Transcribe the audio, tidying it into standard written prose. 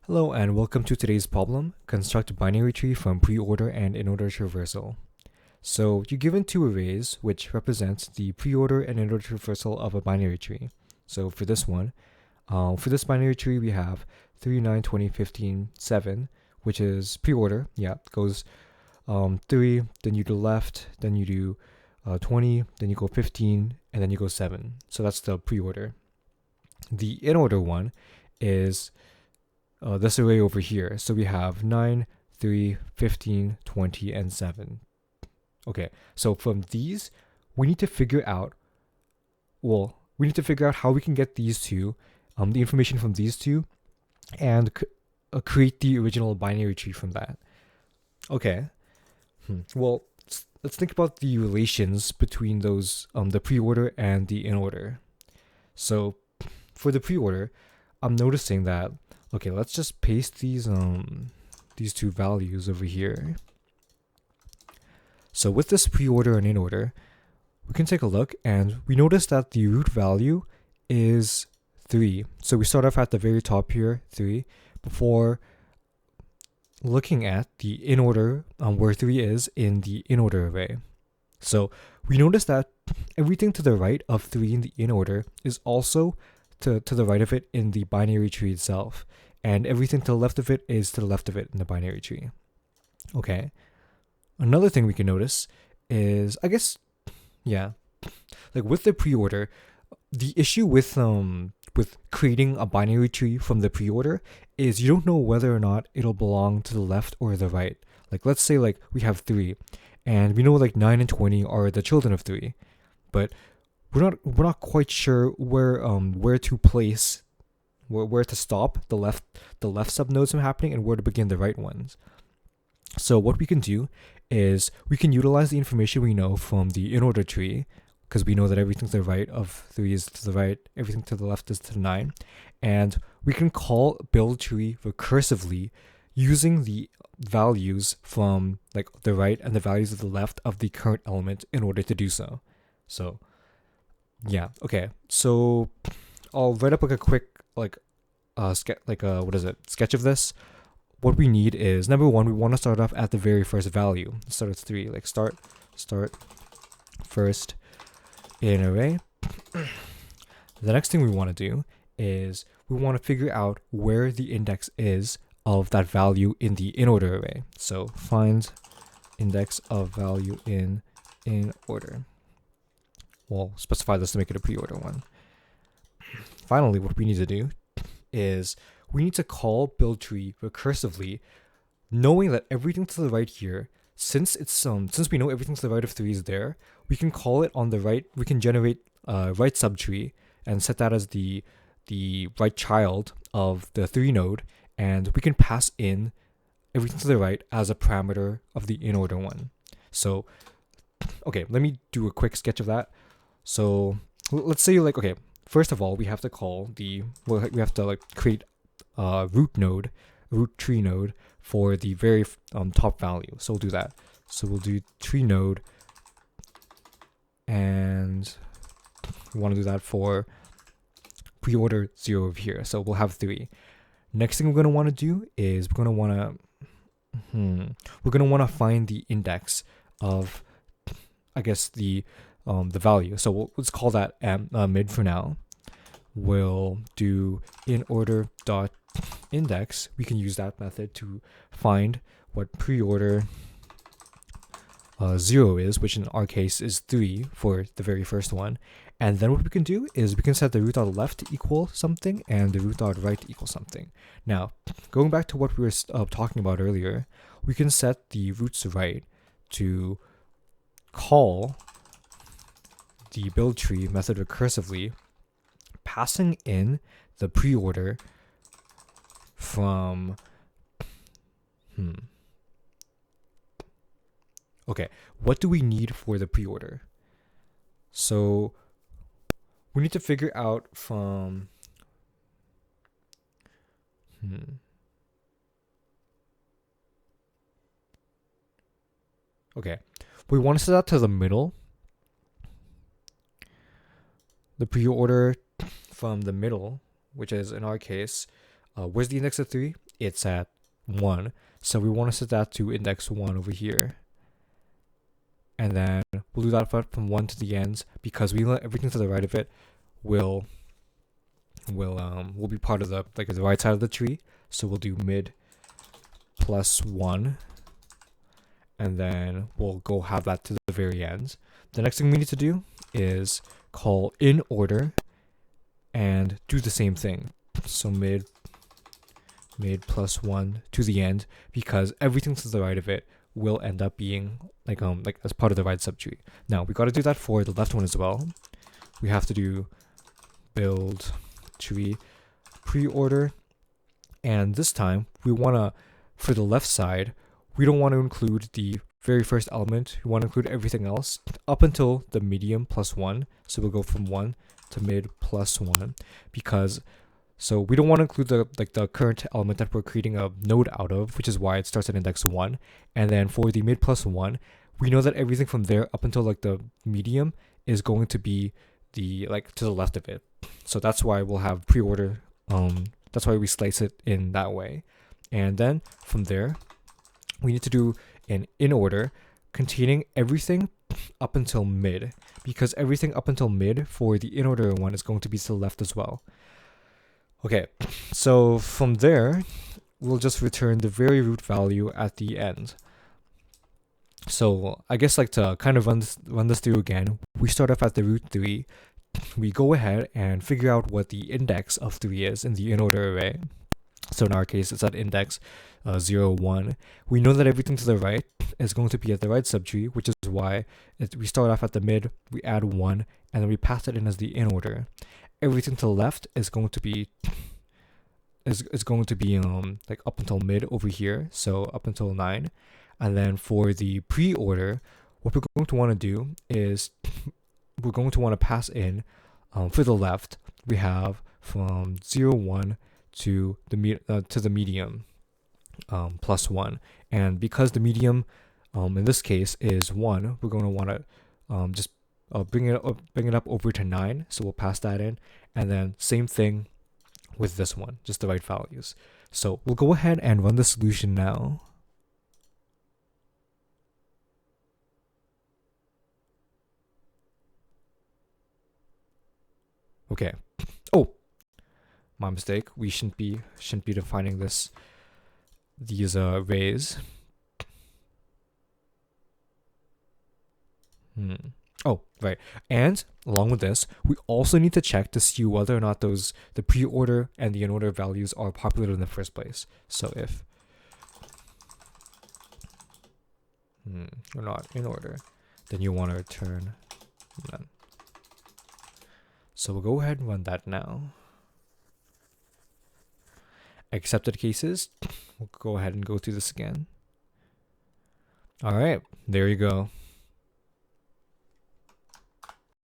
Hello and welcome to today's problem, construct a binary tree from preorder and inorder traversal. So you're given two arrays which represent the preorder and inorder traversal of a binary tree. So for this one, for this binary tree we have 3, 9, 20, 15, 7, which is preorder. Yeah, it goes 3, then you do left, then you do 20, then you go 15, and then you go 7. So that's the preorder. The inorder one is this array over here. So we have 9, 3, 15, 20, and 7. Okay, so from these, we need to figure out, how we can get these two, the information from these two, and create the original binary tree from that. Okay, well, let's think about the relations between those, the preorder and the inorder. So for the preorder, I'm noticing that, okay, let's just paste these two values over here. So with this preorder and inorder, we can take a look and we notice that the root value is 3. So we start off at the very top here, 3, before looking at the inorder, where 3 is in the inorder array. So we notice that everything to the right of 3 in the inorder is also to the right of it in the binary tree itself, and everything to the left of it is to the left of it in the binary tree. Okay. Another thing we can notice is, I guess, yeah, like with the preorder, the issue with creating a binary tree from the preorder is you don't know whether or not it'll belong to the left or the right. Like let's say like we have 3, and we know like 9 and 20 are the children of 3, but we're not quite sure where to place, where to stop the left subnodes from happening and where to begin the right ones. So what we can do is we can utilize the information we know from the inorder tree, because we know that everything to the right of 3 is to the right, everything to the left is to the 9, and we can call build tree recursively using the values from like the right and the values of the left of the current element in order to do so. So yeah, okay. So I'll write up like a quick sketch of this. What we need is, number one, we want to start off at the very first value. Start with 3, like start first in an array. The next thing we want to do is we want to figure out where the index is of that value in the inorder array. So find index of value in order. We'll specify this to make it a preorder one. Finally, what we need to do is we need to call build tree recursively, knowing that everything to the right here, since we know everything to the right of 3 is there, we can call it on the right. We can generate right subtree and set that as the right child of the 3 node, and we can pass in everything to the right as a parameter of the inorder one. So okay, let me do a quick sketch of that. So let's say like, okay, first of all, we have to create a root tree node for the very top value. So we'll do that. So we'll do tree node, and we want to do that for preorder 0 over here. So we'll have 3. Next thing we're going to want to do is we're going to want to find the index of, I guess, the value. So let's call that mid for now. We'll do inorder dot index. We can use that method to find what preorder 0 is, which in our case is 3 for the very first one. And then what we can do is we can set the root dot left equal something and the root dot right equal something. Now, going back to what we were talking about earlier, we can set the roots right to call the build tree method recursively, passing in the preorder from okay, what do we need for the preorder? So we need to figure out from okay, we want to set that to the middle. The preorder from the middle, which is in our case, where's the index of 3? it's at 1. So we want to set that to index 1 over here. And then we'll do that from 1 to the ends, because we let everything to the right of it will be part of the right side of the tree. So we'll do mid plus 1, and then we'll go have that to the very ends. The next thing we need to do is call Inorder and do the same thing. So mid plus 1 to the end, because everything to the right of it will end up being like as part of the right subtree. Now we got to do that for the left one as well. We have to do build tree preorder, and this time we want to, for the left side, we don't want to include the very first element. We want to include everything else up until the medium plus 1. So we'll go from 1 to mid plus 1, because so we don't want to include the current element that we're creating a node out of, which is why it starts at index 1. And then for the mid plus 1, we know that everything from there up until the medium is going to be the to the left of it. So that's why we'll have preorder. That's why we slice it in that way. And then from there, we need to do an Inorder containing everything up until mid, because everything up until mid for the Inorder one is going to be to the left as well. Okay, so from there, we'll just return the very root value at the end. So I guess to kind of run this through again, we start off at the root 3. We go ahead and figure out what the index of 3 is in the Inorder array. So in our case, it's at index 0, 1. We know that everything to the right is going to be at the right subtree, which is why we start off at the mid, we add 1, and then we pass it in as the Inorder. Everything to the left is going to be up until mid over here, so up until 9. And then for the preorder, what we're going to want to do is we're going to want to pass in for the left, we have from 0, 1 to the medium plus 1. And because the medium in this case is 1, we're going to want to just bring it up over to 9. So we'll pass that in, and then same thing with this one, just the right values. So we'll go ahead and run the solution now. Okay. Oh, my mistake. We shouldn't be defining these arrays. Oh, right. And along with this, we also need to check to see whether or not the preorder and the Inorder values are populated in the first place. So if they're not in order, then you want to return none. So we'll go ahead and run that now. Accepted cases, we'll go ahead and go through this again. All right, there you go.